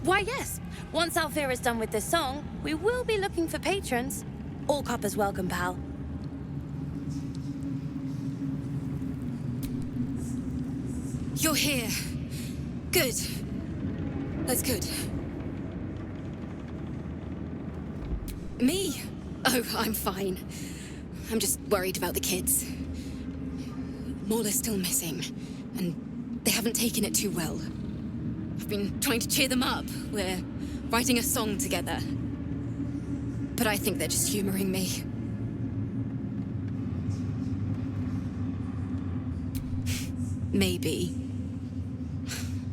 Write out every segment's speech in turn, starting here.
Why, yes. Once Althea is done with this song, we will be looking for patrons. All coppers welcome, pal. You're here. Good. That's good. Me? Oh, I'm fine. I'm just worried about the kids. Maula's still missing, and they haven't taken it too well. I've been trying to cheer them up. We're writing a song together. But I think they're just humoring me. Maybe.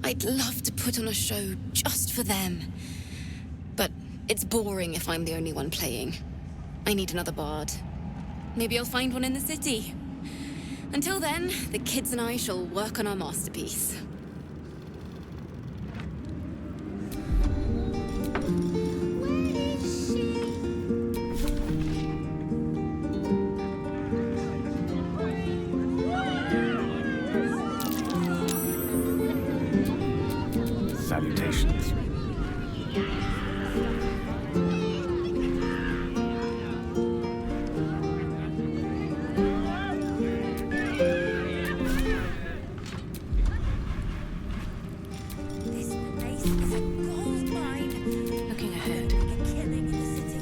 I'd love to put on a show just for them. But it's boring if I'm the only one playing. I need another bard. Maybe I'll find one in the city. Until then, the kids and I shall work on our masterpiece. Salutations. This place is a gold mine. Looking ahead. Like a killing in the city.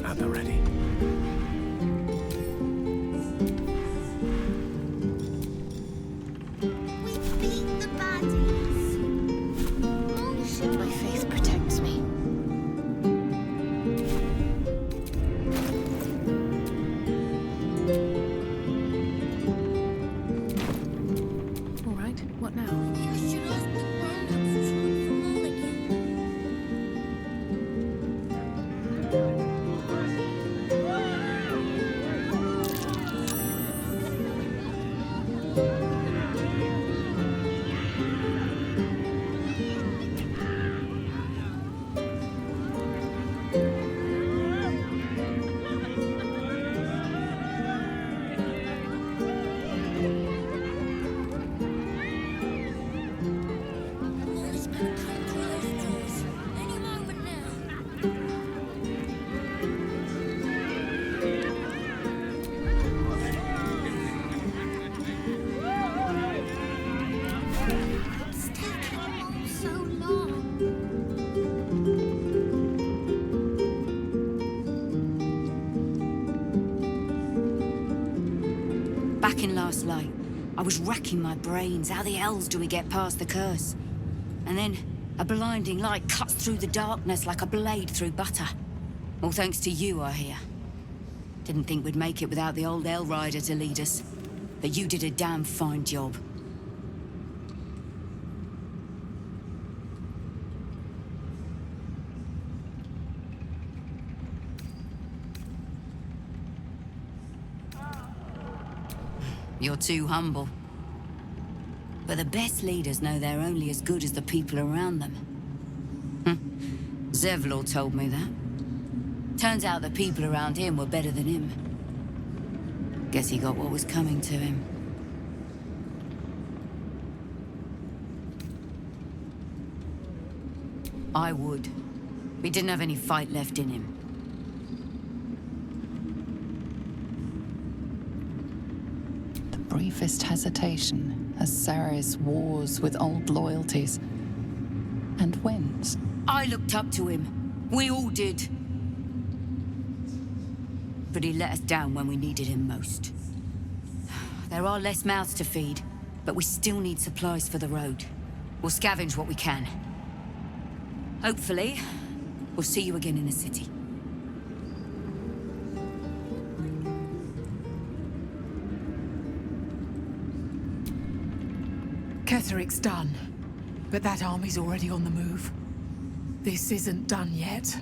At the ready. My faith protects me. All right, what now? I should ask the grown-ups to look for Mulligan. Mulligan's gonna come through those doors any moment now. It's taking all so long. Back in last light, I was racking my brains. How the hells do we get past the curse? And then a blinding light cuts through the darkness like a blade through butter. All thanks to you, I hear. Didn't think we'd make it without the old Hell Rider to lead us. But you did a damn fine job. You're too humble. But the best leaders know they're only as good as the people around them. Zevlor told me that. Turns out the people around him were better than him. Guess he got what was coming to him. I would. He didn't have any fight left in him. Briefest hesitation as Ceres wars with old loyalties and wins. I looked up to him. We all did. But he let us down when we needed him most. There are less mouths to feed, but we still need supplies for the road. We'll scavenge what we can. Hopefully, we'll see you again in the city. Ketheric's done, but that army's already on the move. This isn't done yet.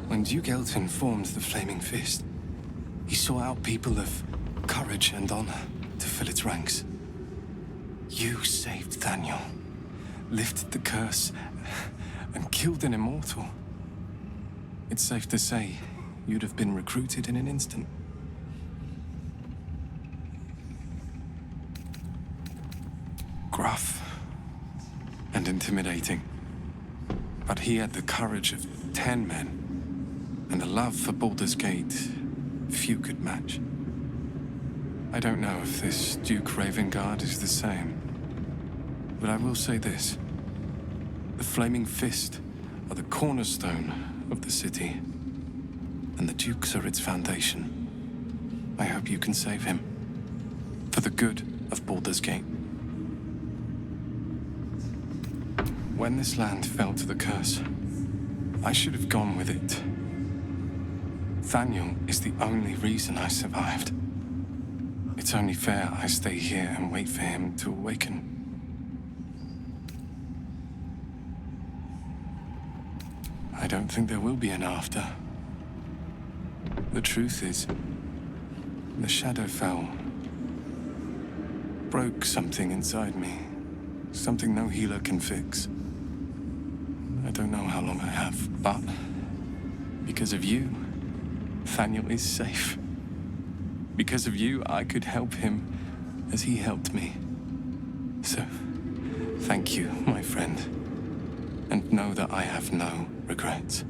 When Duke Elton formed the Flaming Fist, he sought out people of courage and honor to fill its ranks. You saved Daniel, lifted the curse, and killed an immortal. It's safe to say, you'd have been recruited in an instant. Gruff and intimidating. But he had the courage of 10 men, and a love for Baldur's Gate few could match. I don't know if this Duke Ravengard is the same, but I will say this. The Flaming Fist are the cornerstone of the city, and the Dukes are its foundation. I hope you can save him, for the good of Baldur's Gate. When this land fell to the curse, I should have gone with it. Thaniel is the only reason I survived. It's only fair I stay here and wait for him to awaken. I don't think there will be an after. The truth is, the Shadowfell broke something inside me. Something no healer can fix. I don't know how long I have, but because of you, Thaniel is safe. Because of you, I could help him as he helped me. So, thank you, my friend. And know that I have no regrets.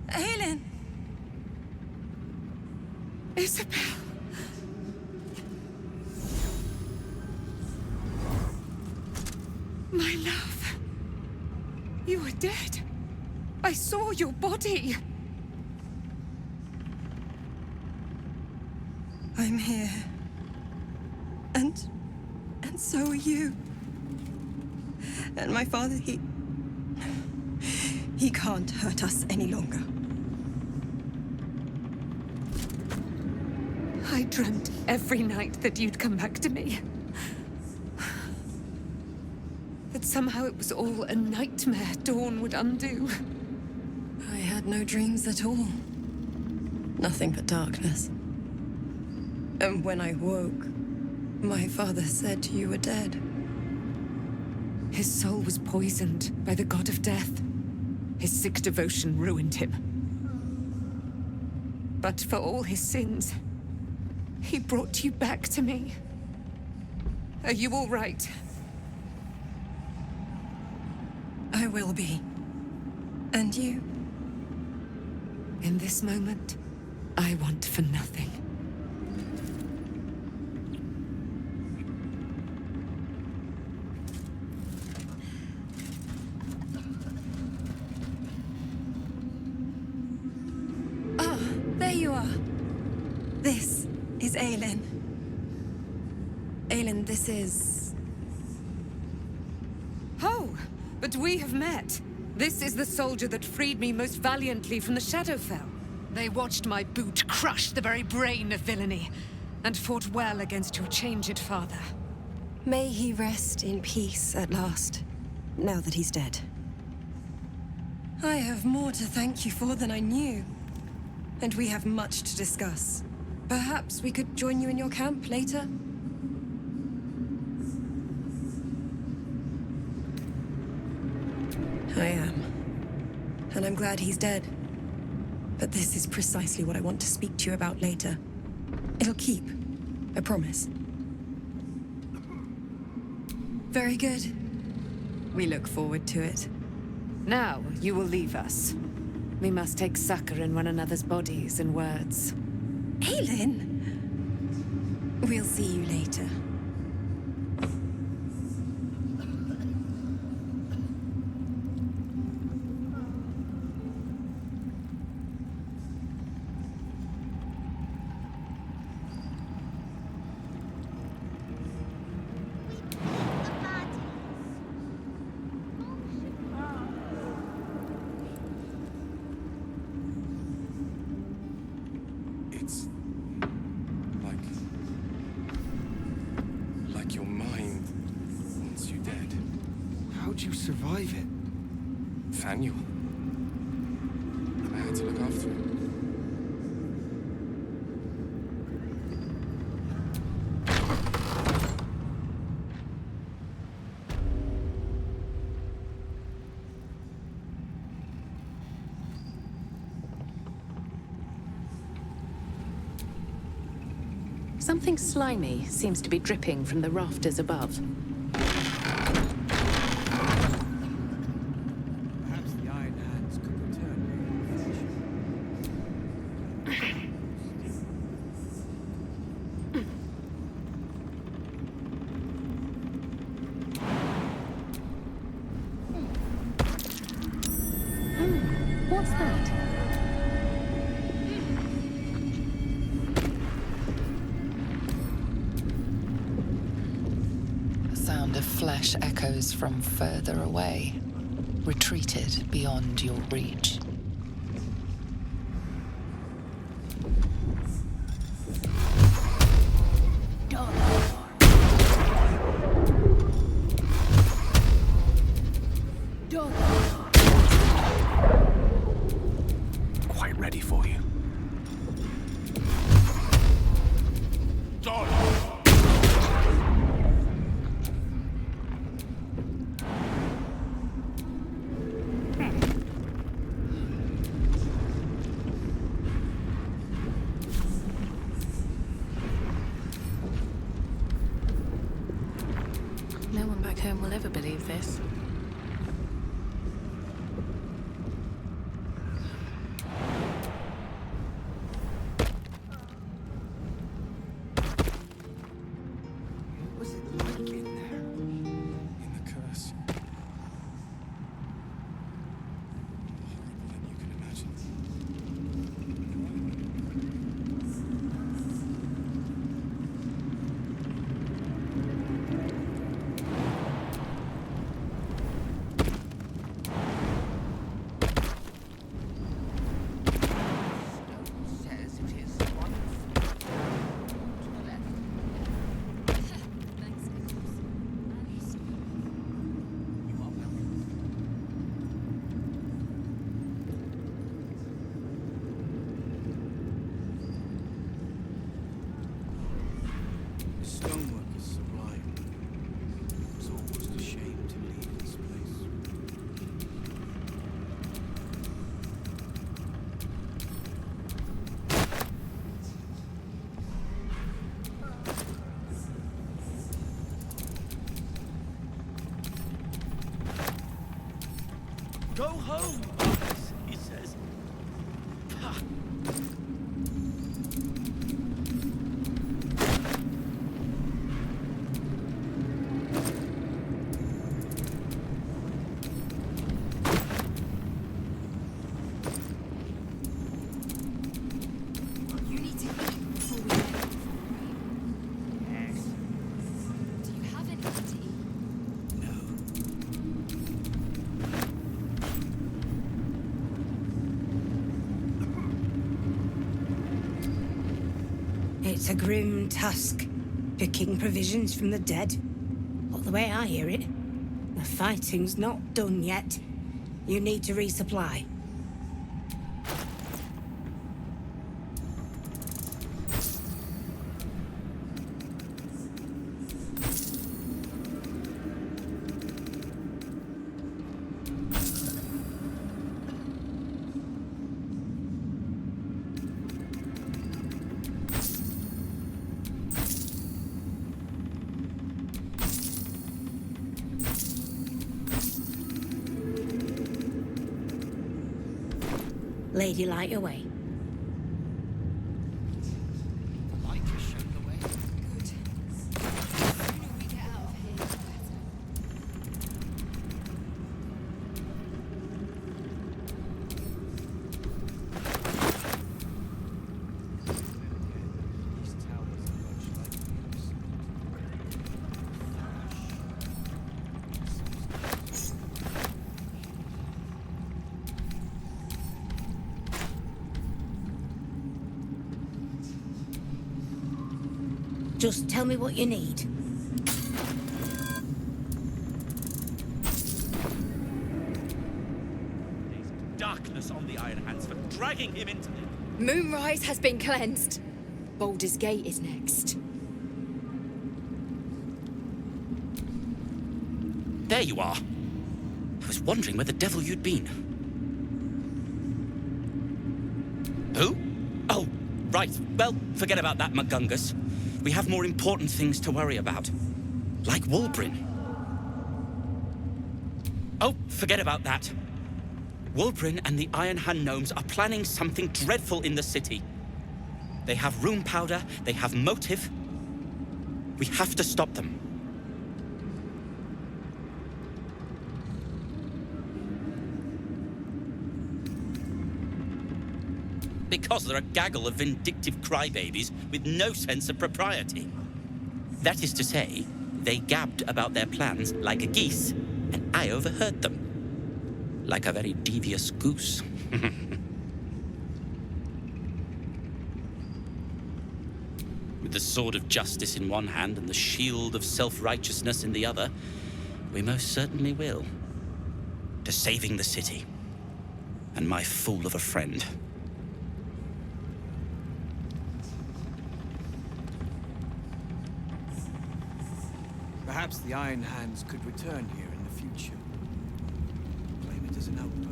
Aelin! Isabel. My love. You were dead. I saw your body. I'm here. And so are you. And my father, he can't hurt us any longer. I dreamt every night that you'd come back to me. That somehow it was all a nightmare Dawn would undo. I had no dreams at all. Nothing but darkness. And when I woke, my father said you were dead. His soul was poisoned by the god of death. His sick devotion ruined him. But for all his sins, he brought you back to me. Are you all right? I will be. And you? In this moment, I want for nothing. Ah, there you are. This is Aelin. Aelin, this is... Oh, but we have met. This is the soldier that freed me most valiantly from the Shadowfell. They watched my boot crush the very brain of villainy, and fought well against your changed father. May he rest in peace at last, now that he's dead. I have more to thank you for than I knew. And we have much to discuss. Perhaps we could join you in your camp later? I am. And I'm glad he's dead. But this is precisely what I want to speak to you about later. It'll keep. I promise. Very good. We look forward to it. Now, you will leave us. We must take succor in one another's bodies and words. Aelin! We'll see you later. It's like your mind wants you dead. How'd you survive it? Thaniel. I had to look after him. Something slimy seems to be dripping from the rafters above. Perhaps the Iron Hands could return. What's that? The sound of flesh echoes from further away, retreated beyond your reach. Quite ready for you. No one back home will ever believe this. What was it like in there? In the curse. Horrible than you can imagine. Says it is one to the left. You are welcome. The stonework is sublime. It was almost a shame to leave this place. Go home, Boris, he says. Pah. You need to eat before we head off. Yes. Do you have anything to eat? No. It's a grim task, picking provisions from the dead. But the way I hear it, the fighting's not done yet. You need to resupply. Lady, light away. The light has shown the way. Good. The sooner we get out of here, the better. These towers are much like the Just tell me what you need. There's darkness on the Iron Hands for dragging him into it. Moonrise has been cleansed. Baldur's Gate is next. There you are. I was wondering where the devil you'd been. Who? Oh, right. Well, forget about that, McGungus. We have more important things to worry about. Like Wulbrin. Oh, forget about that. Wulbrin and the Iron Hand gnomes are planning something dreadful in the city. They have rune powder, they have motive. We have to stop them. Because they're a gaggle of vindictive crybabies with no sense of propriety. That is to say, they gabbed about their plans like a geese, and I overheard them. Like a very devious goose. With the sword of justice in one hand and the shield of self-righteousness in the other, we most certainly will. To saving the city. And my fool of a friend. Perhaps the Iron Hands could return here in the future. Claim it as an outpost.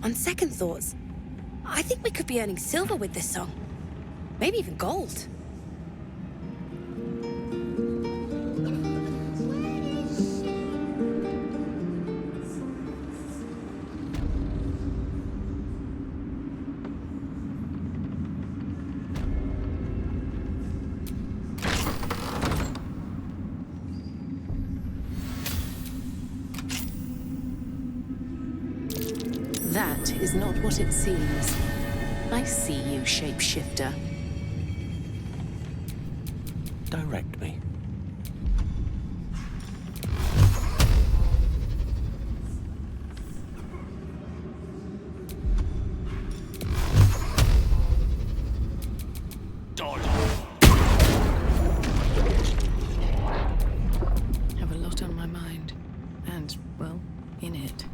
On second thoughts, I think we could be earning silver with this song. Maybe even gold. That is not what it seems. I see you, shapeshifter. Direct me. Have a lot on my mind. And, well, in it.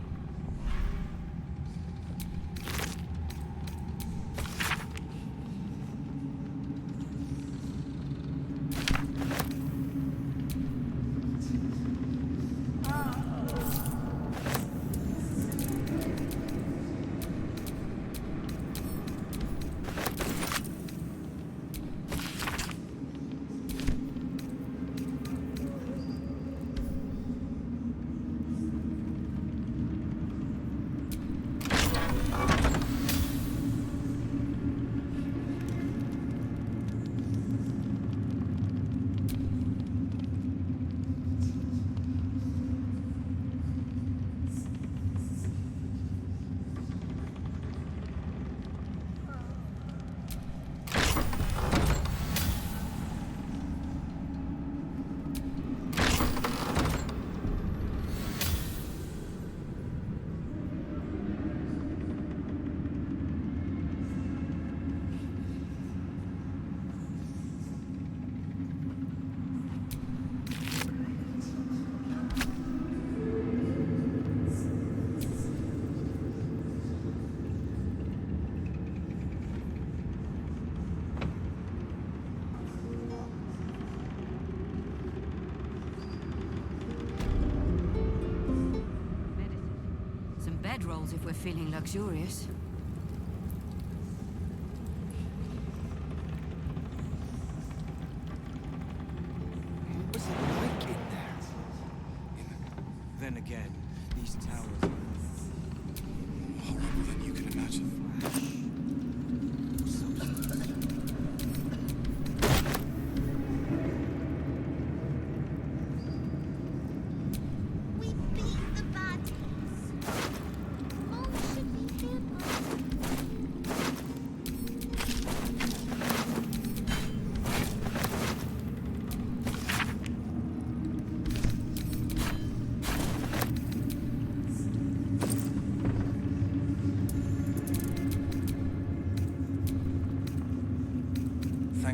Bedrolls if we're feeling luxurious. What was it like in there? Then again, these towers are horrible than you can imagine.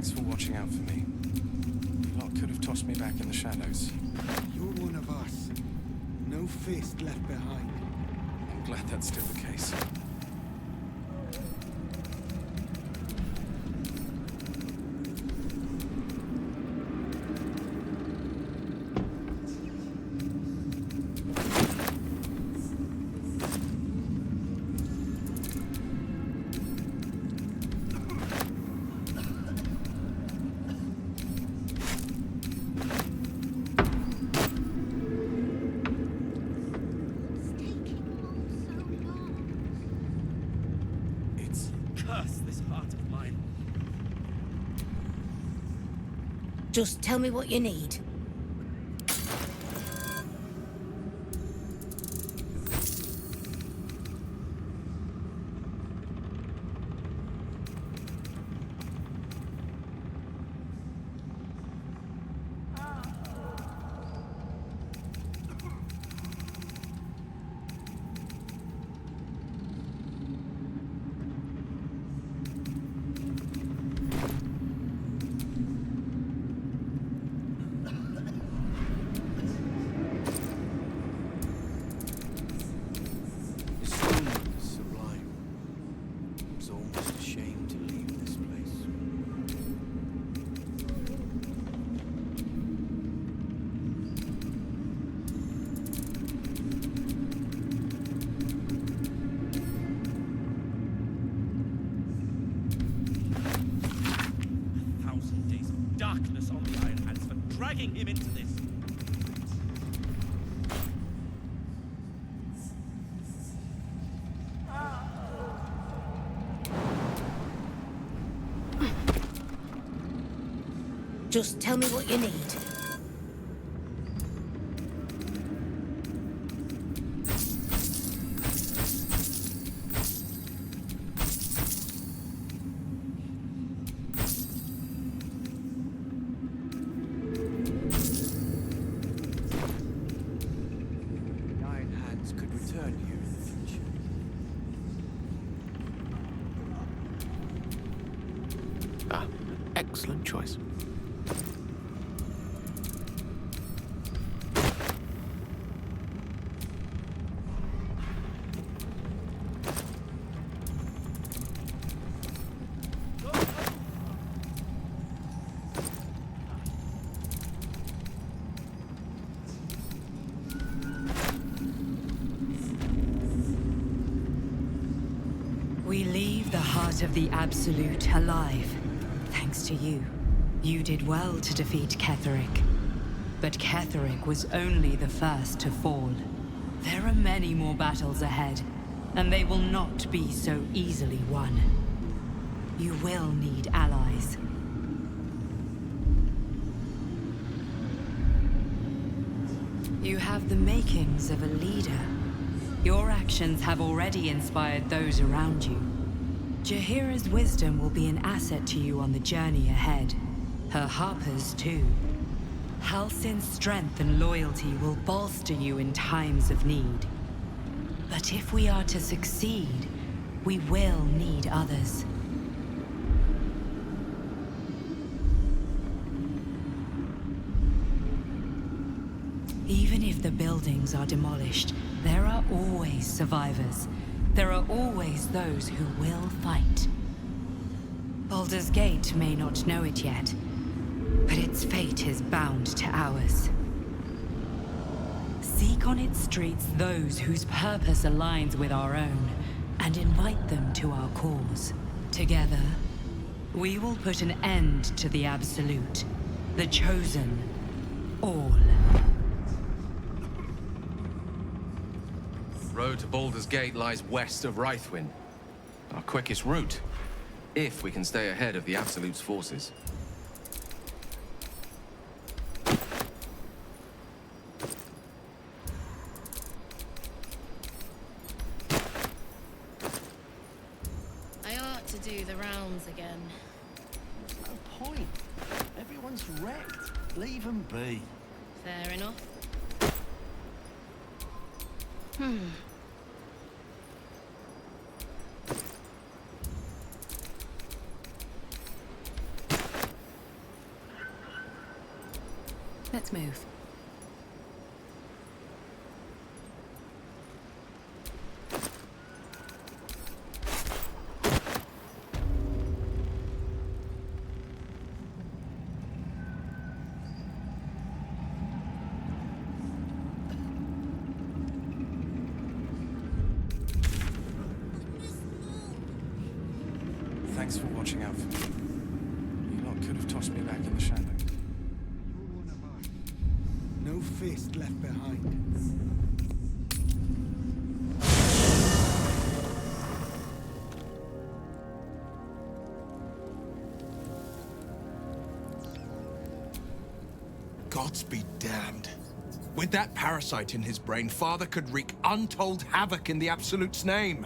Thanks for watching out for me. You lot could have tossed me back in the shadows. You're one of us. No fist left behind. I'm glad that's still the case. Curse this heart of mine. Just tell me what you need. The stonework is sublime. It was almost a shame to leave this place. A thousand days of darkness on the Iron Hands for dragging him into this. Just tell me what you need. The Iron Hands could return here in the future. Ah, excellent choice. We leave the heart of the Absolute alive, thanks to you. You did well to defeat Ketheric. But Ketheric was only the first to fall. There are many more battles ahead, and they will not be so easily won. You will need allies. You have the makings of a leader. Your actions have already inspired those around you. Jaheira's wisdom will be an asset to you on the journey ahead. Her Harper's too. Halsin's strength and loyalty will bolster you in times of need. But if we are to succeed, we will need others. Even if the buildings are demolished, there are always survivors. There are always those who will fight. Baldur's Gate may not know it yet, but its fate is bound to ours. Seek on its streets those whose purpose aligns with our own, and invite them to our cause. Together, we will put an end to the Absolute, the Chosen, all. Road to Baldur's Gate lies west of Rythwin. Our quickest route, if we can stay ahead of the Absolute's forces. I ought to do the rounds again. No point. Everyone's wrecked. Leave them be. Fair enough. Let's move. Thanks for watching out for me. You lot could have tossed me back in the shadows. You're one of us. No fist left behind. Gods be damned. With that parasite in his brain, Father could wreak untold havoc in the Absolute's name.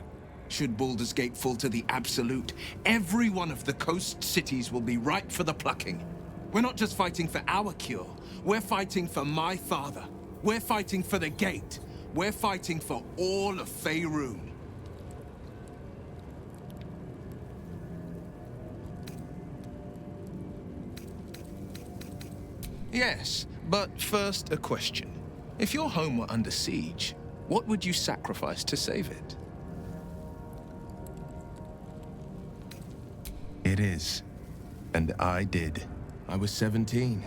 Should Baldur's Gate fall to the Absolute, every one of the coast cities will be ripe for the plucking. We're not just fighting for our cure. We're fighting for my father. We're fighting for the Gate. We're fighting for all of Faerun. Yes, but first a question. If your home were under siege, what would you sacrifice to save it? It is. And I did. I was 17.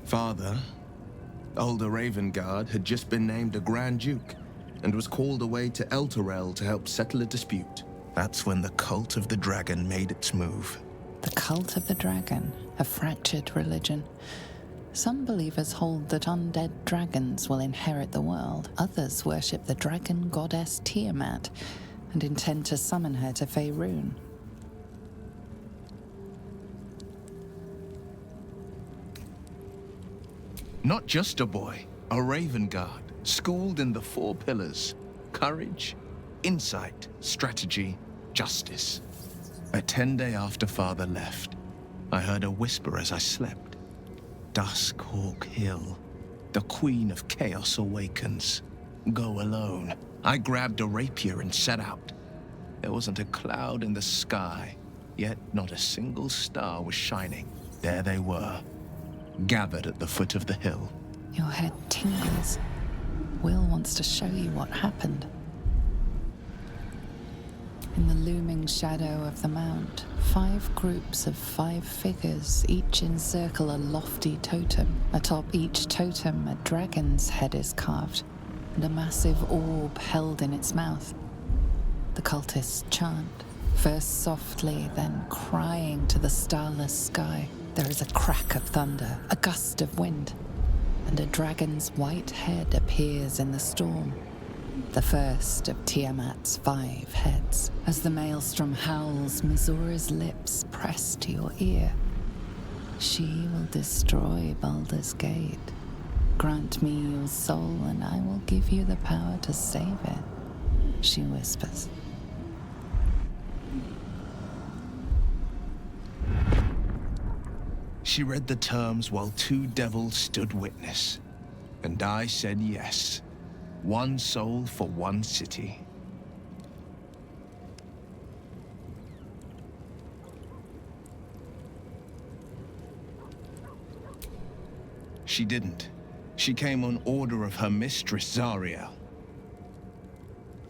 Father, older Ravengard, had just been named a Grand Duke and was called away to Elturel to help settle a dispute. That's when the Cult of the Dragon made its move. The Cult of the Dragon, a fractured religion. Some believers hold that undead dragons will inherit the world. Others worship the dragon goddess Tiamat and intend to summon her to Faerun. Not just a boy, a Ravengard, schooled in the 4 pillars: courage, insight, strategy, justice. A 10-day after Father left, I heard a whisper as I slept. Duskhawk Hill, the Queen of Chaos awakens. Go alone. I grabbed a rapier and set out. There wasn't a cloud in the sky, yet not a single star was shining. There they were, gathered at the foot of the hill. Your head tingles. Will wants to show you what happened. In the looming shadow of the mount, 5 groups of 5 figures each encircle a lofty totem. Atop each totem, a dragon's head is carved, and a massive orb held in its mouth. The cultists chant, first softly, then crying to the starless sky. There is a crack of thunder, a gust of wind, and a dragon's white head appears in the storm. The first of Tiamat's 5 heads. As the maelstrom howls, Missoura's lips press to your ear. She will destroy Baldur's Gate. Grant me your soul, and I will give you the power to save it, she whispers. She read the terms while 2 devils stood witness, and I said yes. 1 soul for 1 city. She didn't. She came on order of her mistress, Zariel.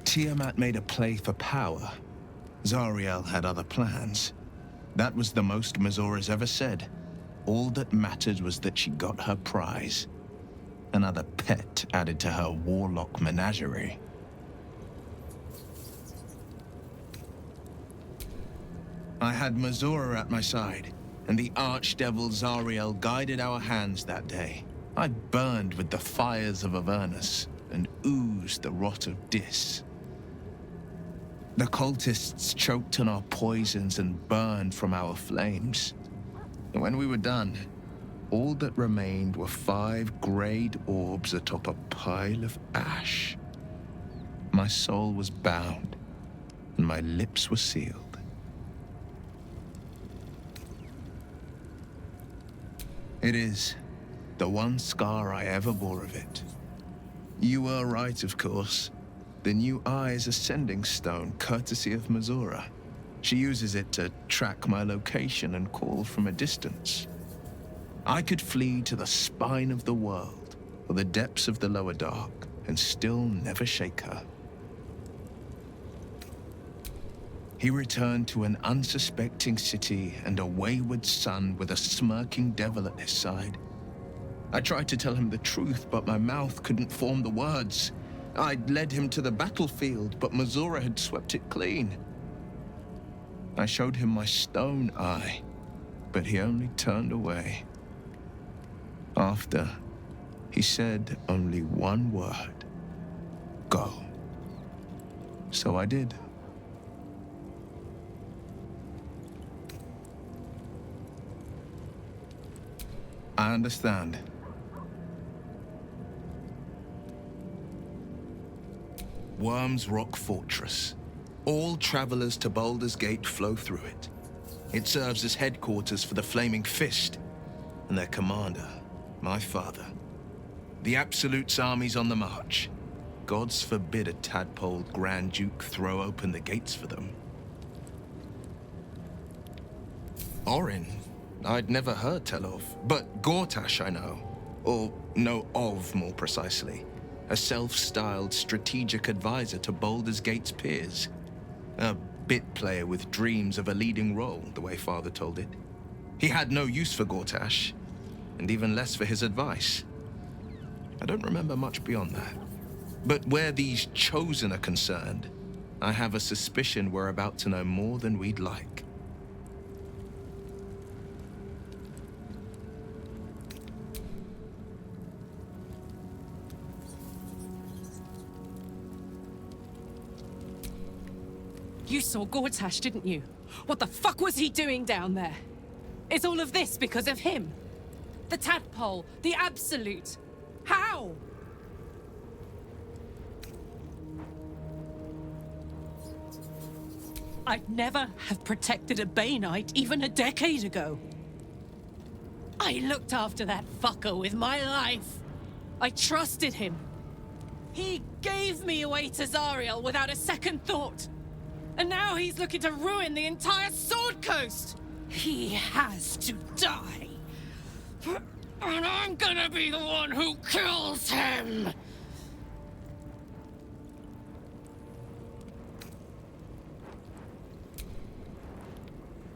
Tiamat made a play for power. Zariel had other plans. That was the most Missoura's ever said. All that mattered was that she got her prize. Another pet added to her warlock menagerie. I had Missoura at my side, and the archdevil Zariel guided our hands that day. I burned with the fires of Avernus and oozed the rot of Dis. The cultists choked on our poisons and burned from our flames. And when we were done, all that remained were 5 grayed orbs atop a pile of ash. My soul was bound, and my lips were sealed. It is the one scar I ever bore of it. You were right, of course. The new eye's ascending stone, courtesy of Missoura. She uses it to track my location and call from a distance. I could flee to the spine of the world, or the depths of the lower dark, and still never shake her. He returned to an unsuspecting city and a wayward son with a smirking devil at his side. I tried to tell him the truth, but my mouth couldn't form the words. I'd led him to the battlefield, but Mazura had swept it clean. I showed him my stone eye, but he only turned away. After, he said only one word: go. So I did. I understand. Worm's Rock Fortress. All travelers to Baldur's Gate flow through it. It serves as headquarters for the Flaming Fist and their commander, my father. The Absolute's army's on the march. Gods forbid a tadpole Grand Duke throw open the gates for them. Orin, I'd never heard tell of, but Gortash I know. Or know of, more precisely. A self-styled strategic advisor to Baldur's Gate's peers. A bit player with dreams of a leading role, the way Father told it. He had no use for Gortash, and even less for his advice. I don't remember much beyond that. But where these Chosen are concerned, I have a suspicion we're about to know more than we'd like. You saw Gortash, didn't you? What the fuck was he doing down there? Is all of this because of him? The tadpole, the Absolute. How? I'd never have protected a Bay Knight even a decade ago. I looked after that fucker with my life. I trusted him. He gave me away to Zariel without a second thought. And now he's looking to ruin the entire Sword Coast! He has to die! And I'm gonna be the one who kills him!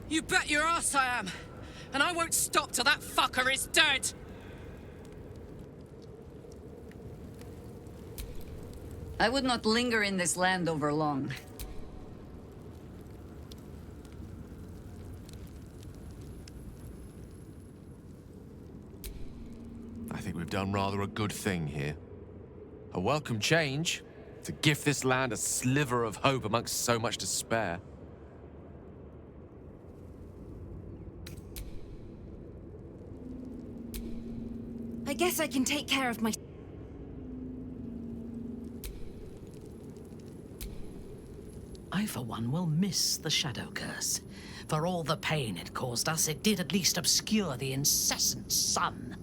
You bet your ass I am! And I won't stop till that fucker is dead! I would not linger in this land over long. I think we've done rather a good thing here. A welcome change to gift this land a sliver of hope amongst so much despair. I guess I can take care of my... I, for one, will miss the Shadow Curse. For all the pain it caused us, it did at least obscure the incessant sun.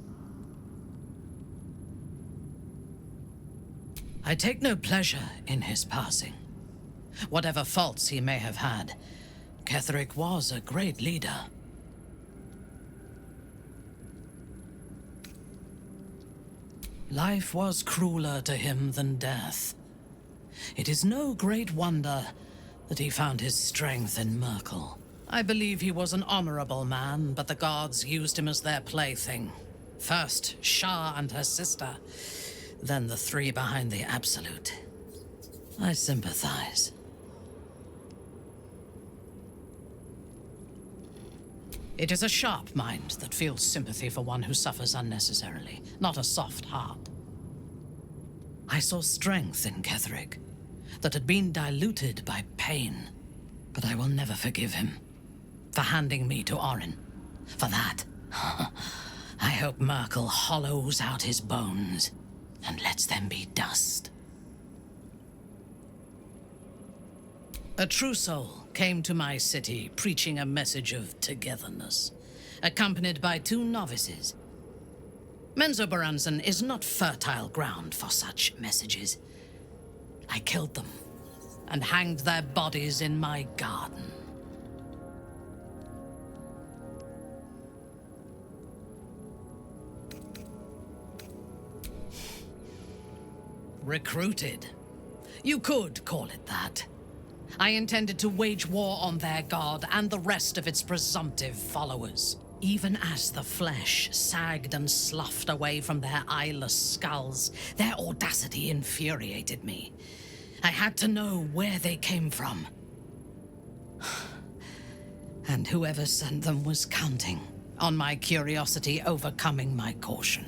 I take no pleasure in his passing. Whatever faults he may have had, Ketheric was a great leader. Life was crueler to him than death. It is no great wonder that he found his strength in Merkel. I believe he was an honorable man, but the gods used him as their plaything. First, Shah and her sister, then the three behind the Absolute. I sympathize. It is a sharp mind that feels sympathy for one who suffers unnecessarily, not a soft heart. I saw strength in Ketheric that had been diluted by pain, but I will never forgive him for handing me to Orin. For that, I hope Merkel hollows out his bones and lets them be dust. A true soul came to my city preaching a message of togetherness, accompanied by 2 novices. Menzoberranzan is not fertile ground for such messages. I killed them and hanged their bodies in my garden. Recruited. You could call it that. I intended to wage war on their god and the rest of its presumptive followers. Even as the flesh sagged and sloughed away from their eyeless skulls, their audacity infuriated me. I had to know where they came from. And whoever sent them was counting on my curiosity overcoming my caution.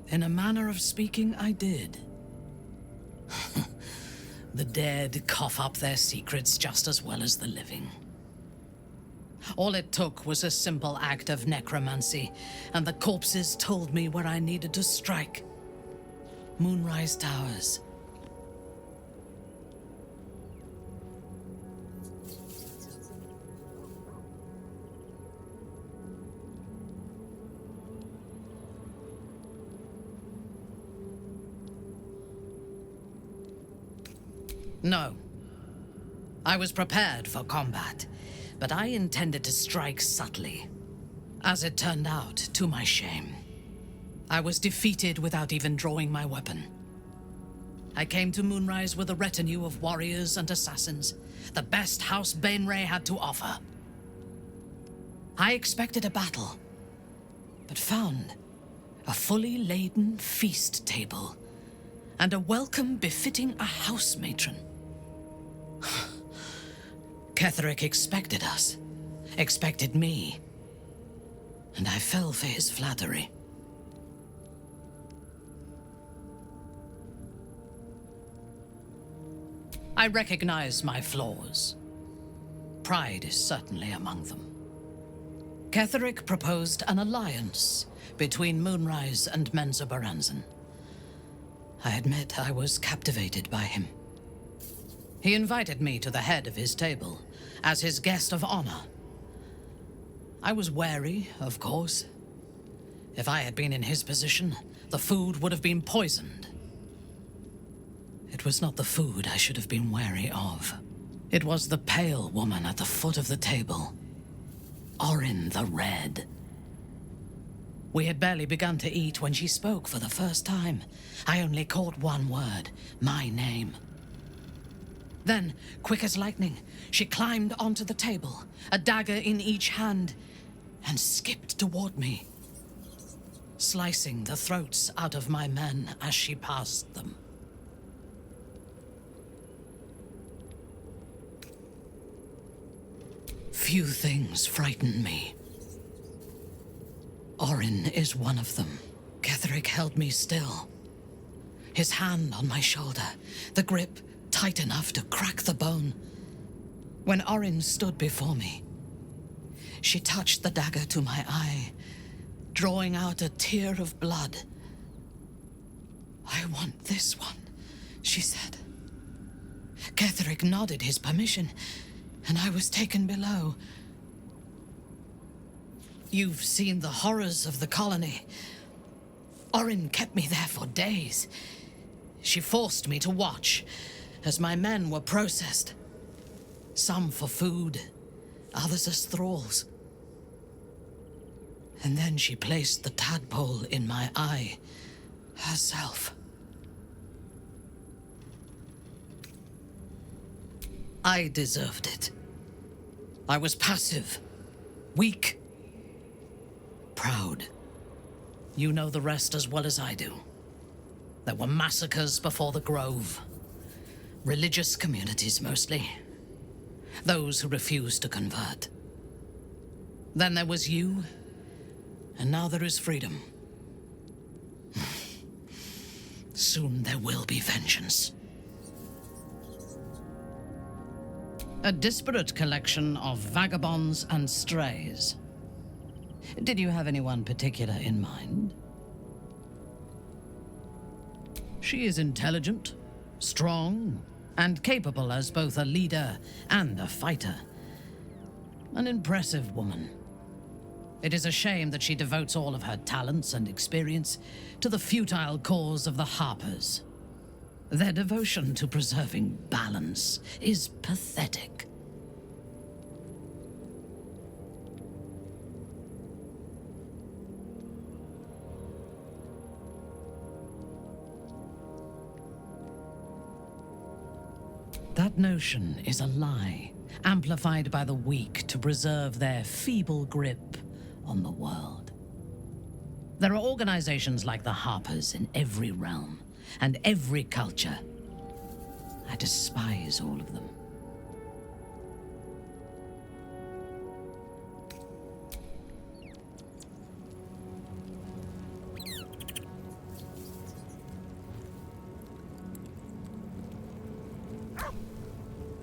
In a manner of speaking, I did. The dead cough up their secrets just as well as the living. All it took was a simple act of necromancy, and the corpses told me where I needed to strike. Moonrise Towers. No. I was prepared for combat, but I intended to strike subtly. As it turned out, to my shame, I was defeated without even drawing my weapon. I came to Moonrise with a retinue of warriors and assassins, the best House Bainray had to offer. I expected a battle, but found a fully laden feast table and a welcome befitting a house matron. Ketherick expected us, expected me, and I fell for his flattery. I recognize my flaws. Pride is certainly among them. Ketherick proposed an alliance between Moonrise and Menzoberranzan. I admit I was captivated by him. He invited me to the head of his table as his guest of honor. I was wary, of course. If I had been in his position, the food would have been poisoned. It was not the food I should have been wary of. It was the pale woman at the foot of the table. Orin the Red. We had barely begun to eat when she spoke for the first time. I only caught one word, my name. Then, quick as lightning, she climbed onto the table, a dagger in each hand, and skipped toward me, slicing the throats out of my men as she passed them. Few things frighten me. Orin is one of them. Ketherick held me still, his hand on my shoulder, the grip tight enough to crack the bone. When Orin stood before me, she touched the dagger to my eye, drawing out a tear of blood. "I want this one," she said. Ketherick nodded his permission, and I was taken below. You've seen the horrors of the colony. Orin kept me there for days. She forced me to watch as my men were processed. Some for food, others as thralls. And then she placed the tadpole in my eye herself. I deserved it. I was passive, weak, proud. You know the rest as well as I do. There were massacres before the Grove. Religious communities, mostly. Those who refused to convert. Then there was you, and now there is freedom. Soon there will be vengeance. A disparate collection of vagabonds and strays. Did you have anyone particular in mind? She is intelligent, strong, and capable as both a leader and a fighter. An impressive woman. It is a shame that she devotes all of her talents and experience to the futile cause of the Harpers. Their devotion to preserving balance is pathetic. That notion is a lie, amplified by the weak to preserve their feeble grip on the world. There are organizations like the Harpers in every realm and every culture. I despise all of them.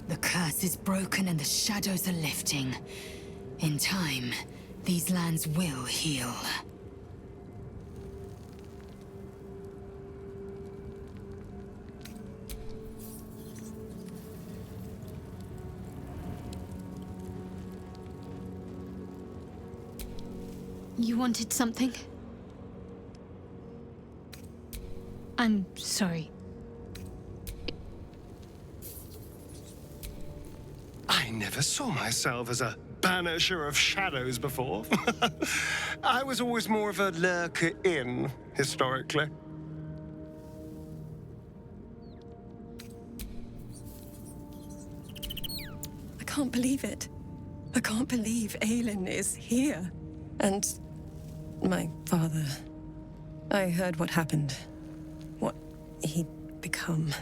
The curse is broken and the shadows are lifting. In time, these lands will heal. You wanted something? I'm sorry. I never saw myself as a banisher of shadows before. I was always more of a lurker in, historically. I can't believe it. I can't believe Aelin is here. And my father. I heard what happened. What he'd become.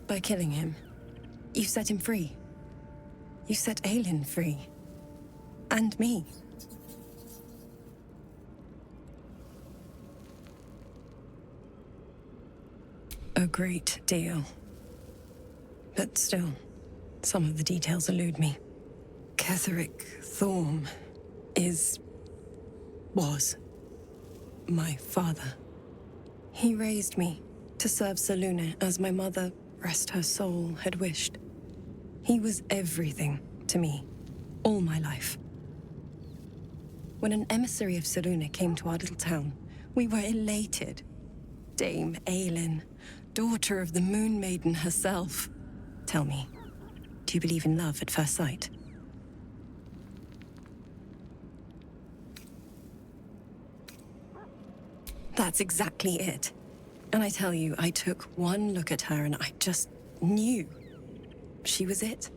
By killing him. You set him free. You set Aelin free. And me. A great deal. But still, some of the details elude me. Ketheric Thorm was my father. He raised me to serve Selûne as my mother, rest her soul, had wished. He was everything to me, all my life. When an emissary of Selûne came to our little town, we were elated. Dame Aelin, daughter of the Moon Maiden herself. Tell me, do you believe in love at first sight? That's exactly it. And I tell you, I took one look at her and I just knew. She was it.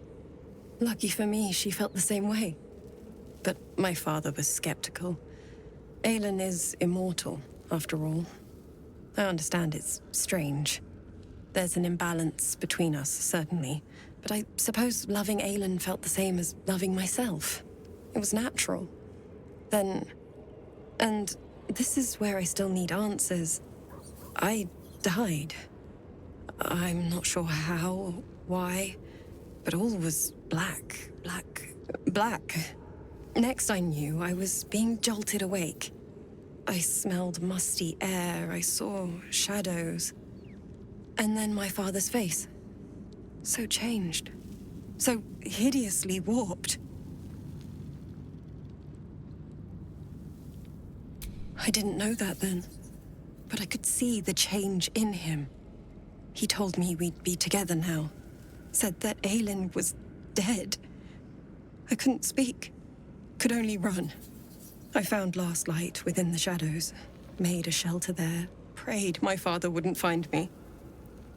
Lucky for me, she felt the same way. But my father was skeptical. Aelin is immortal, after all. I understand it's strange. There's an imbalance between us, certainly. But I suppose loving Aelin felt the same as loving myself. It was natural. And this is where I still need answers. I died. I'm not sure how, why, but all was black. Next I knew, I was being jolted awake. I smelled musty air, I saw shadows. And then my father's face. So changed. So hideously warped. I didn't know that then, but I could see the change in him. He told me we'd be together now. Said that Aelin was dead. I couldn't speak. Could only run. I found last light within the shadows. Made a shelter there. Prayed my father wouldn't find me.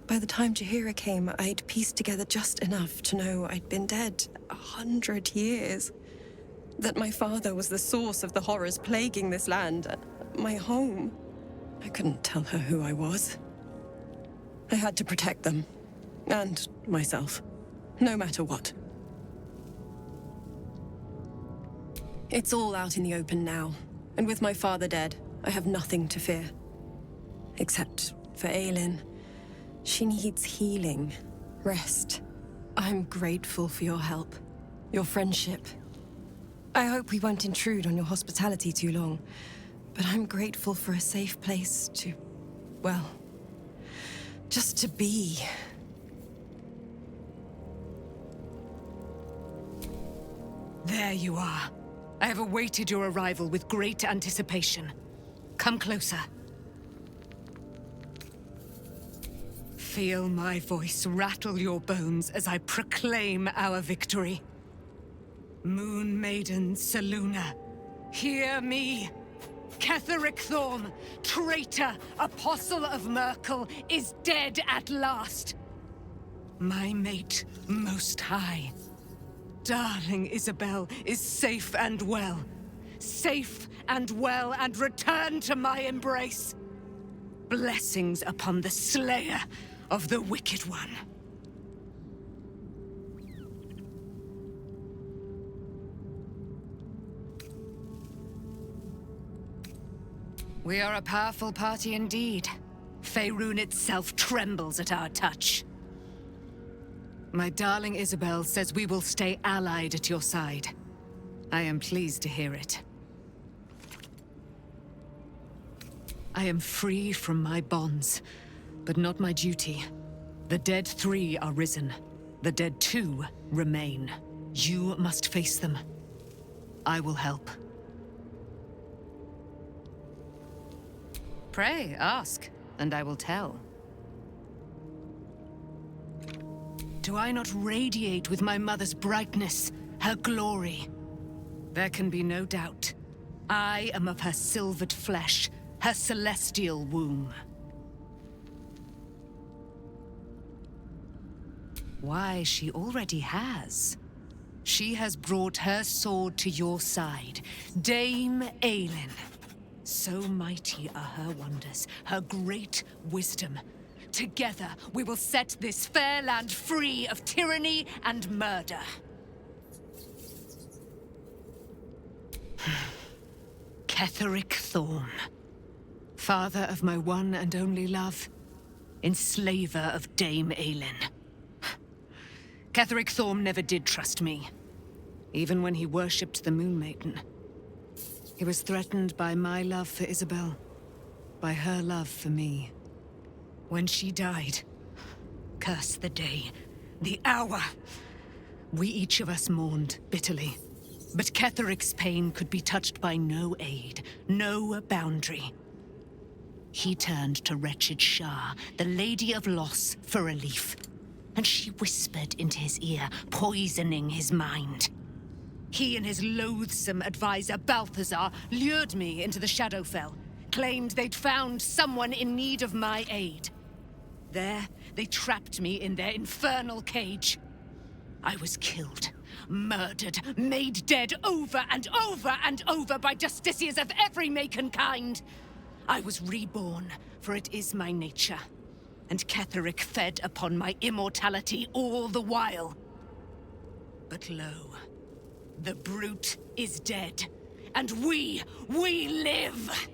By the time Jaheira came, I'd pieced together just enough to know I'd been dead 100 years. That my father was the source of the horrors plaguing this land. My home. I couldn't tell her who I was. I had to protect them. And myself. No matter what. It's all out in the open now. And with my father dead, I have nothing to fear. Except for Aelin. She needs healing. Rest. I'm grateful for your help. Your friendship. I hope we won't intrude on your hospitality too long. But I'm grateful for a safe place to, well, just to be. There you are. I have awaited your arrival with great anticipation. Come closer. Feel my voice rattle your bones as I proclaim our victory. Moon Maiden Selûne, hear me! Ketheric Thorm, traitor, apostle of Merkel, is dead at last. My mate most high. Darling Isabel is safe and well. Safe and well, and return to my embrace. Blessings upon the slayer of the Wicked One. We are a powerful party indeed. Faerun itself trembles at our touch. My darling Isabel says we will stay allied at your side. I am pleased to hear it. I am free from my bonds, but not my duty. The dead 3 are risen. The dead 2 remain. You must face them. I will help. Pray, ask, and I will tell. Do I not radiate with my mother's brightness, her glory? There can be no doubt. I am of her silvered flesh, her celestial womb. Why, she already has. She has brought her sword to your side, Dame Aelin. So mighty are her wonders, her great wisdom. Together, we will set this fair land free of tyranny and murder. Ketheric Thorm, father of my one and only love, enslaver of Dame Aelin. Ketheric Thorm never did trust me, even when he worshipped the Moon Maiden. He was threatened by my love for Isabel, by her love for me. When she died, curse the day, the hour, we each of us mourned bitterly. But Ketheric's pain could be touched by no aid, no boundary. He turned to wretched Shah, the Lady of Loss, for relief. And she whispered into his ear, poisoning his mind. He and his loathsome advisor, Balthazar, lured me into the Shadowfell, claimed they'd found someone in need of my aid. There, they trapped me in their infernal cage. I was killed, murdered, made dead over and over and over by justiciars of every make and kind. I was reborn, for it is my nature. And Ketheric fed upon my immortality all the while. But lo, the brute is dead, and we live!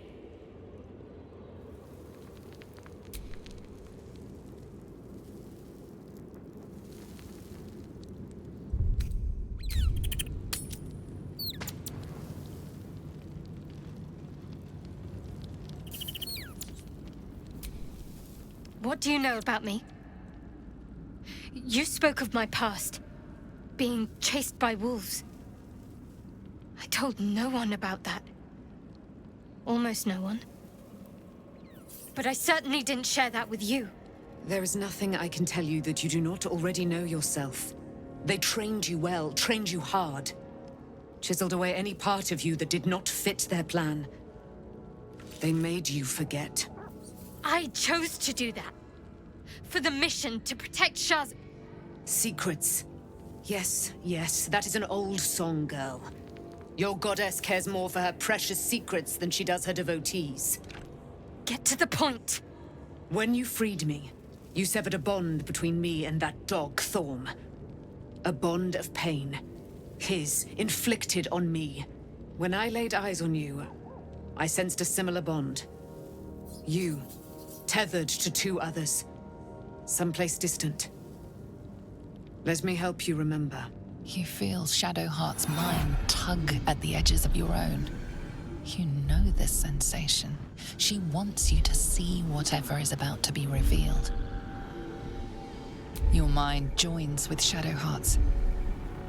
What do you know about me? You spoke of my past, being chased by wolves. I told no one about that. Almost no one. But I certainly didn't share that with you. There is nothing I can tell you that you do not already know yourself. They trained you well, trained you hard. Chiseled away any part of you that did not fit their plan. They made you forget. I chose to do that. For the mission to protect Shah's... Secrets. Yes, yes, that is an old song, girl. Your goddess cares more for her precious secrets than she does her devotees. Get to the point. When you freed me, you severed a bond between me and that dog, Thorm. A bond of pain. His, inflicted on me. When I laid eyes on you, I sensed a similar bond. You, tethered to 2 others. Someplace distant. Let me help you remember. You feel Shadowheart's mind tug at the edges of your own. You know this sensation. She wants you to see whatever is about to be revealed. Your mind joins with Shadowheart's.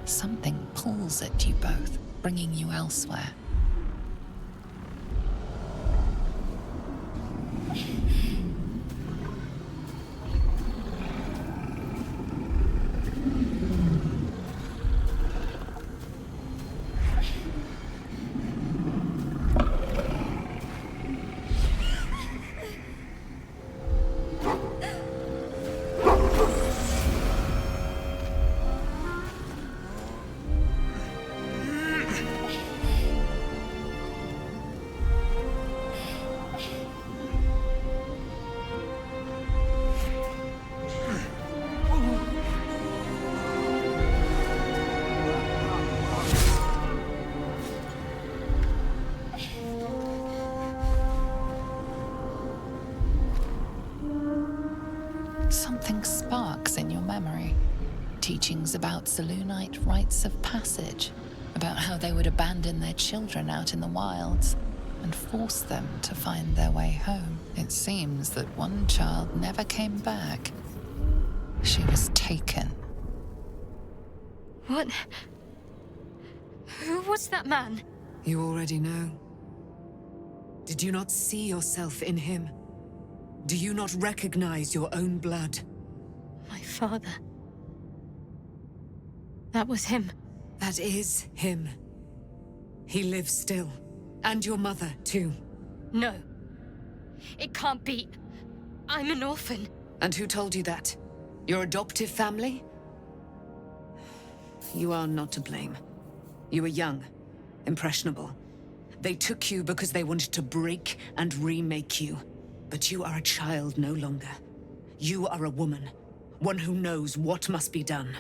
Something pulls at you both, bringing you elsewhere. teachings about Selûnite rites of passage, about how they would abandon their children out in the wilds and force them to find their way home. It seems that one child never came back. She was taken. What? Who was that man? You already know. Did you not see yourself in him? Do you not recognize your own blood? My father. That was him. That is him. He lives still. And your mother, too. No. It can't be. I'm an orphan. And who told you that? Your adoptive family? You are not to blame. You were young, impressionable. They took you because they wanted to break and remake you. But you are a child no longer. You are a woman. One who knows what must be done.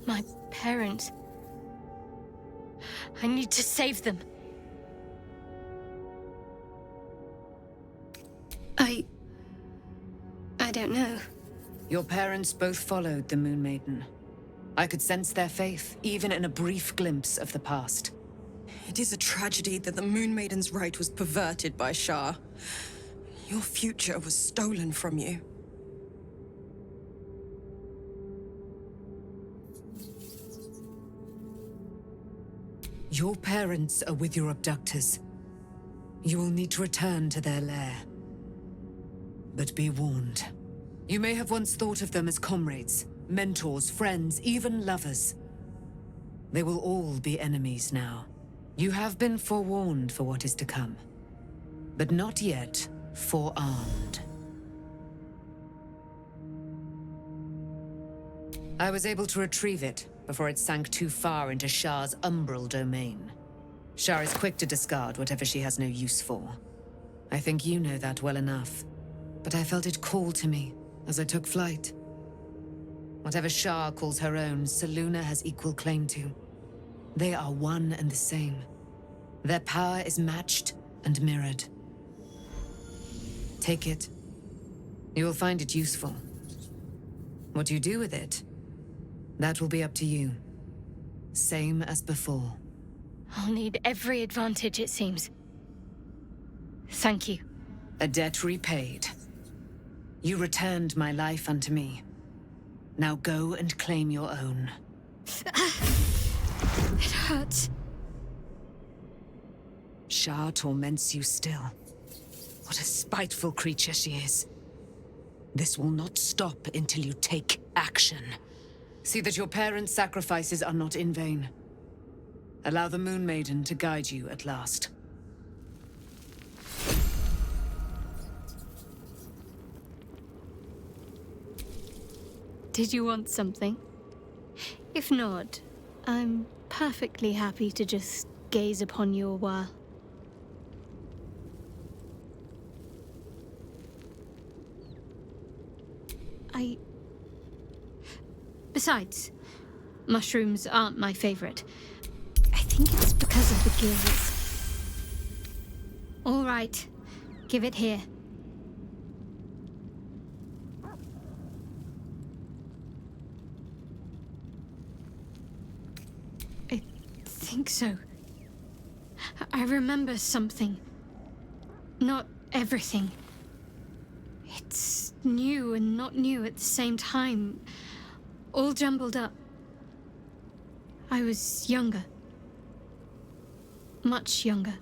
My parents. I need to save them. I don't know. Your parents both followed the Moon Maiden. I could sense their faith, even in a brief glimpse of the past. It is a tragedy that the Moon Maiden's right was perverted by Shah. Your future was stolen from you. Your parents are with your abductors. You will need to return to their lair. But be warned. You may have once thought of them as comrades, mentors, friends, even lovers. They will all be enemies now. You have been forewarned for what is to come, but not yet forearmed. I was able to retrieve it before it sank too far into Shah's umbral domain. Shah is quick to discard whatever she has no use for. I think you know that well enough, but I felt it call to me as I took flight. Whatever Shah calls her own, Selûne has equal claim to. They are one and the same. Their power is matched and mirrored. Take it. You will find it useful. What you do with it, that will be up to you. Same as before. I'll need every advantage, it seems. Thank you. A debt repaid. You returned my life unto me. Now go and claim your own. It hurts. Shah torments you still. What a spiteful creature she is. This will not stop until you take action. See that your parents' sacrifices are not in vain. Allow the Moon Maiden to guide you at last. Did you want something? If not, I'm perfectly happy to just gaze upon you a while. Besides, mushrooms aren't my favorite. I think it's because of the gills. All right, give it here. I think so. I remember something. Not everything. It's new and not new at the same time. All jumbled up. I was younger. Much younger.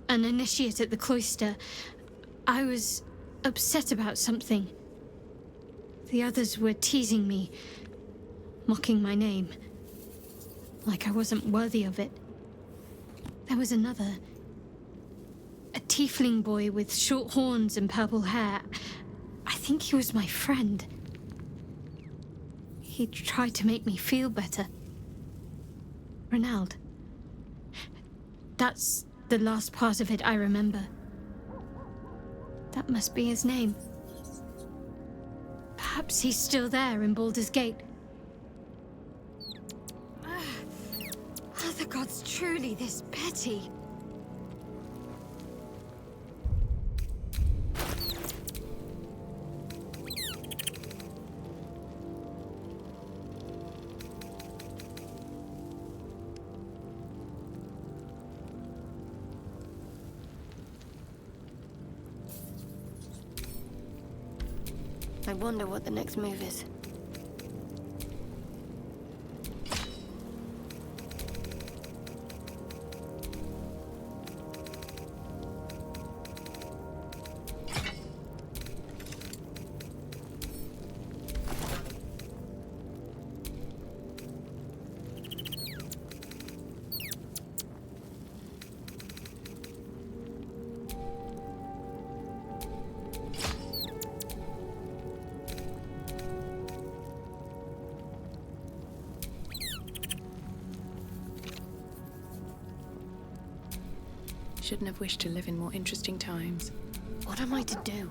An initiate at the cloister. I was upset about something. The others were teasing me, mocking my name. Like I wasn't worthy of it. There was another. A tiefling boy with short horns and purple hair. I think he was my friend. He tried to make me feel better. Ronald. That's the last part of it I remember. That must be his name. Perhaps he's still there in Baldur's Gate. Are the gods truly this petty? I wonder what the next move is. Shouldn't have wished to live in more interesting times. What am I to do?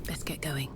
Best get going.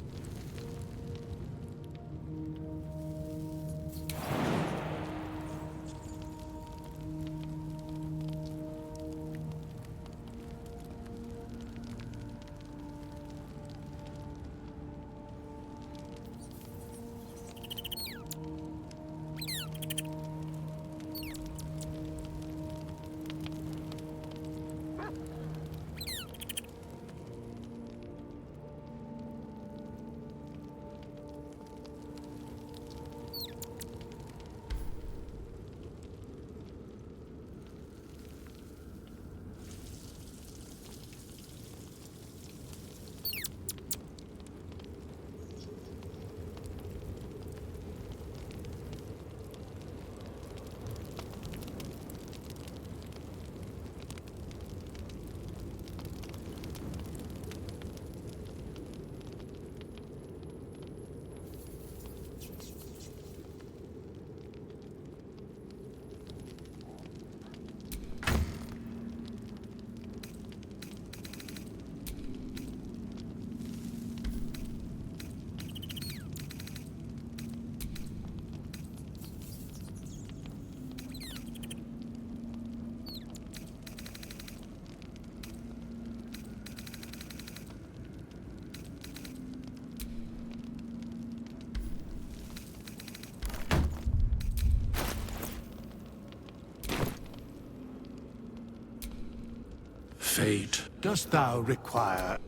Fate, dost thou require?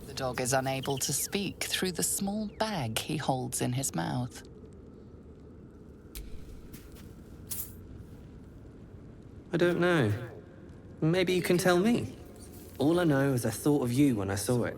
The dog is unable to speak through the small bag he holds in his mouth. I don't know. Maybe you can tell me. All I know is I thought of you when I saw it.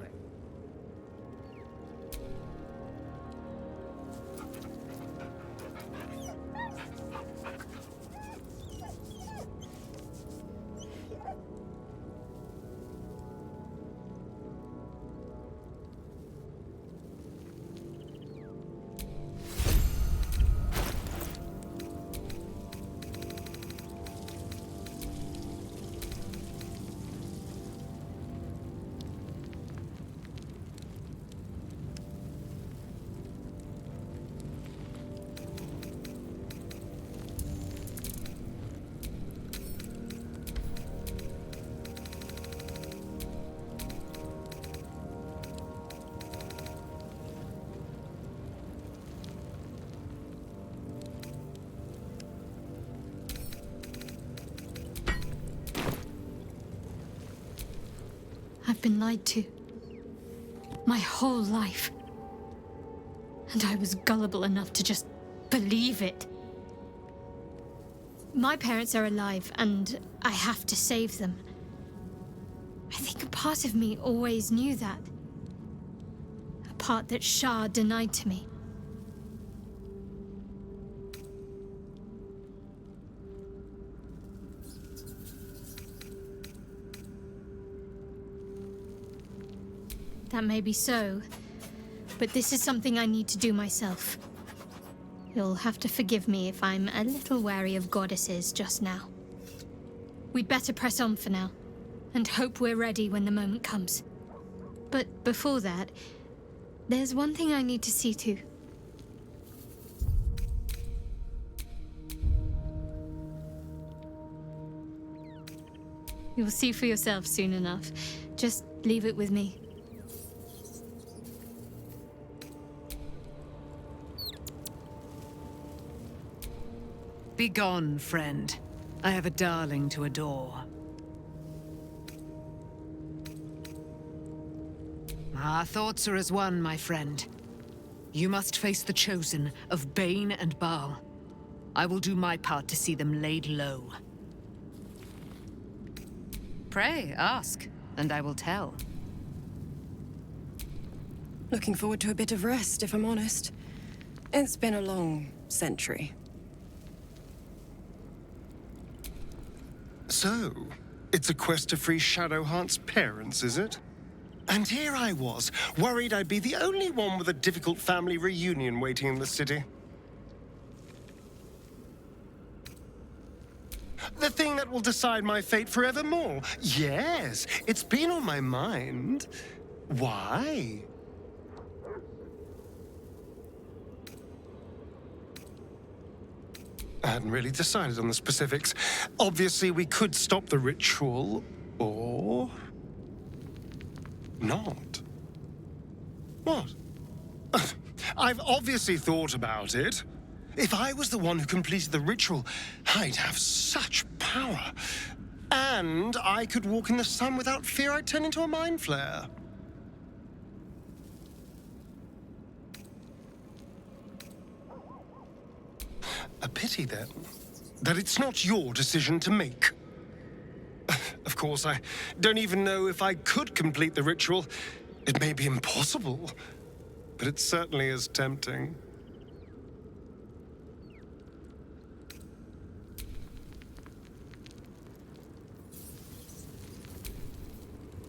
I've been lied to. My whole life. And I was gullible enough to just believe it. My parents are alive, and I have to save them. I think a part of me always knew that. A part that Shah denied to me. That may be so, but this is something I need to do myself. You'll have to forgive me if I'm a little wary of goddesses just now. We'd better press on for now, and hope we're ready when the moment comes. But before that, there's one thing I need to see to. You'll see for yourself soon enough. Just leave it with me. Begone, friend. I have a darling to adore. Our thoughts are as one, my friend. You must face the chosen of Bane and Baal. I will do my part to see them laid low. Pray, ask, and I will tell. Looking forward to a bit of rest, if I'm honest. It's been a long century. So, it's a quest to free Shadowheart's parents, is it? And here I was, worried I'd be the only one with a difficult family reunion waiting in the city. The thing that will decide my fate forevermore. Yes, it's been on my mind. Why? I hadn't really decided on the specifics. Obviously, we could stop the ritual, or not. What? I've obviously thought about it. If I was the one who completed the ritual, I'd have such power. And I could walk in the sun without fear I'd turn into a mind flare. A pity, then, that it's not your decision to make. Of course, I don't even know if I could complete the ritual. It may be impossible, but it certainly is tempting.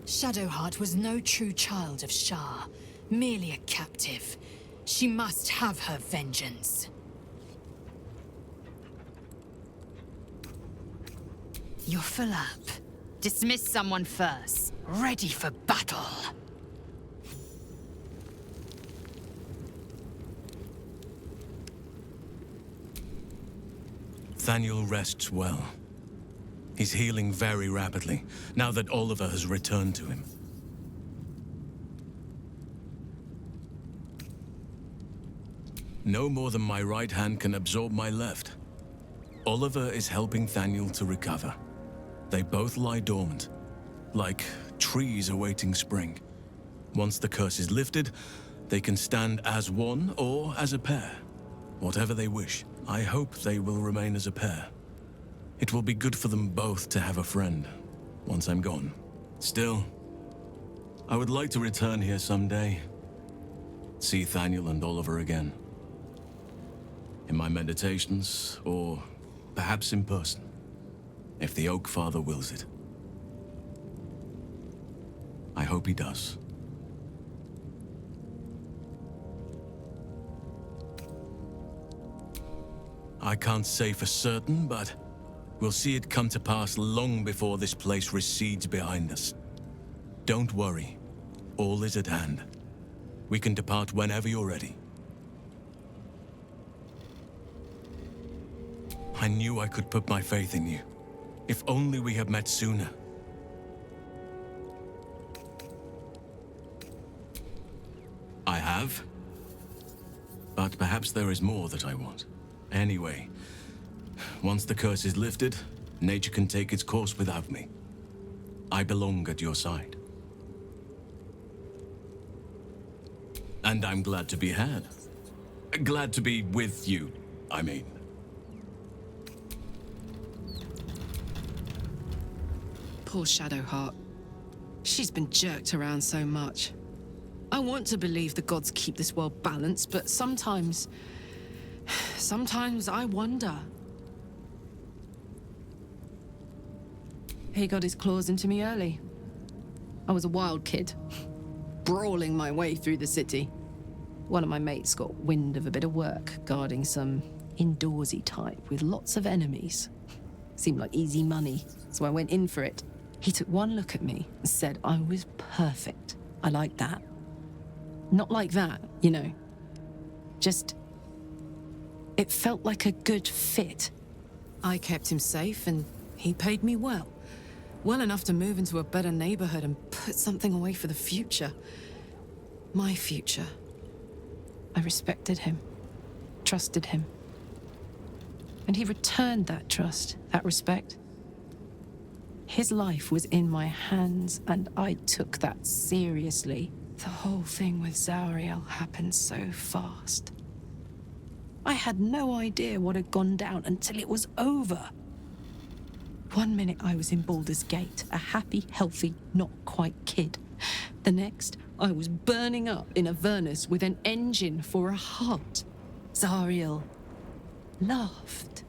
Shadowheart was no true child of Shah, merely a captive. She must have her vengeance. You're full up. Dismiss someone first. Ready for battle. Thaniel rests well. He's healing very rapidly, now that Oliver has returned to him. No more than my right hand can absorb my left. Oliver is helping Thaniel to recover. They both lie dormant, like trees awaiting spring. Once the curse is lifted, they can stand as one or as a pair. Whatever they wish. I hope they will remain as a pair. It will be good for them both to have a friend, once I'm gone. Still, I would like to return here someday. See Thaniel and Oliver again. In my meditations, or perhaps in person. If the Oak Father wills it. I hope he does. I can't say for certain, but we'll see it come to pass long before this place recedes behind us. Don't worry. All is at hand. We can depart whenever you're ready. I knew I could put my faith in you. If only we had met sooner. I have. But perhaps there is more that I want. Anyway, once the curse is lifted, nature can take its course without me. I belong at your side. And I'm glad to be had. Glad to be with you, I mean. Poor Shadowheart. She's been jerked around so much. I want to believe the gods keep this world balanced, but sometimes I wonder. He got his claws into me early. I was a wild kid, brawling my way through the city. One of my mates got wind of a bit of work guarding some indoorsy type with lots of enemies. Seemed like easy money, so I went in for it. He took one look at me and said I was perfect. I liked that. Not like that, you know. Just... it felt like a good fit. I kept him safe and he paid me well. Well enough to move into a better neighborhood and put something away for the future. My future. I respected him, trusted him. And he returned that trust, that respect. His life was in my hands, and I took that seriously. The whole thing with Zariel happened so fast. I had no idea what had gone down until it was over. One minute I was in Baldur's Gate, a happy, healthy, not quite kid. The next, I was burning up in Avernus with an engine for a heart. Zariel laughed.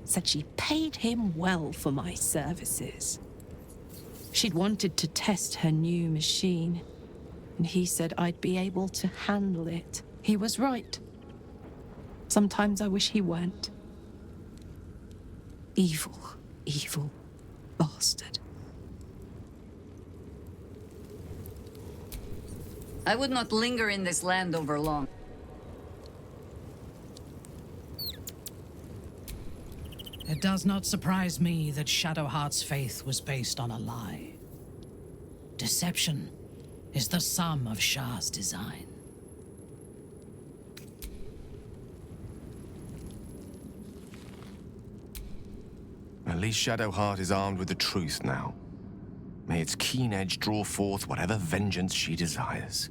Said she paid him well for my services. She'd wanted to test her new machine, and he said I'd be able to handle it. He was right. Sometimes I wish he weren't. Evil, evil bastard. I would not linger in this land over long. It does not surprise me that Shadowheart's faith was based on a lie. Deception is the sum of Shah's design. At least Shadowheart is armed with the truth now. May its keen edge draw forth whatever vengeance she desires.